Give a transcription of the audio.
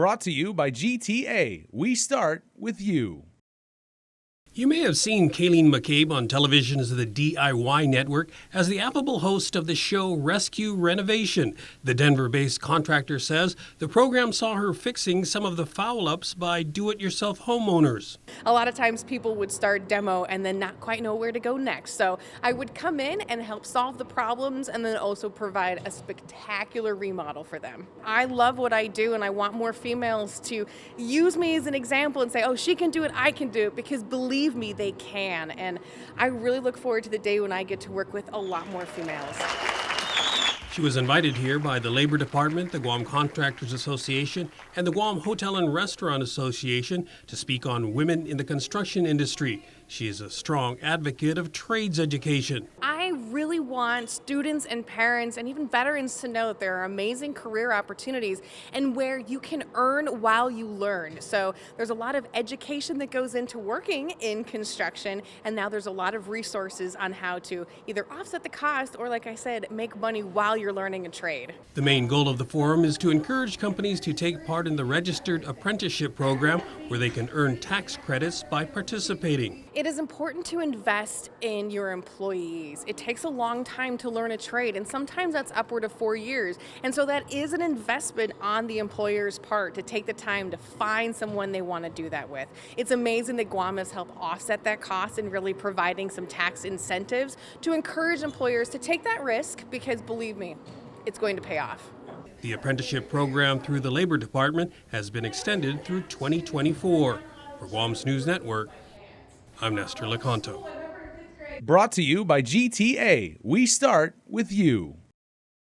Brought to you by GTA. We start with you. You may have seen Kayleen McCabe on television's The DIY Network as the affable host of the show Rescue Renovation. The Denver-based contractor says the program saw her fixing some of the foul-ups by do-it-yourself homeowners. A lot of times people would start demo and then not quite know where to go next. So I would come in and help solve the problems and then also provide a spectacular remodel for them. I love what I do and I want more females to use me as an example and say, oh, she can do it, I can do it, because believe me, they can. And I really look forward to the day when I get to work with a lot more females. She was invited here by the Labor Department, the Guam Contractors Association, and the Guam Hotel and Restaurant Association to speak on women in the construction industry. She is a strong advocate of trades education. I really want students and parents and even veterans to know that there are amazing career opportunities and where you can earn while you learn. So there's a lot of education that goes into working in construction, and now there's a lot of resources on how to either offset the cost or, like I said, make money while you're learning a trade. The main goal of the forum is to encourage companies to take part in the registered apprenticeship program where they can earn tax credits by participating. It is important to invest in your employees. It takes a long time to learn a trade, and sometimes that's upward of 4 years. And so that is an investment on the employer's part to take the time to find someone they want to do that with. It's amazing that Guam has helped offset that cost and really providing some tax incentives to encourage employers to take that risk, because believe me, it's going to pay off. The apprenticeship program through the Labor Department has been extended through 2024. For Guam's News Network, I'm Nestor Lecanto. Brought to you by GTA. We start with you.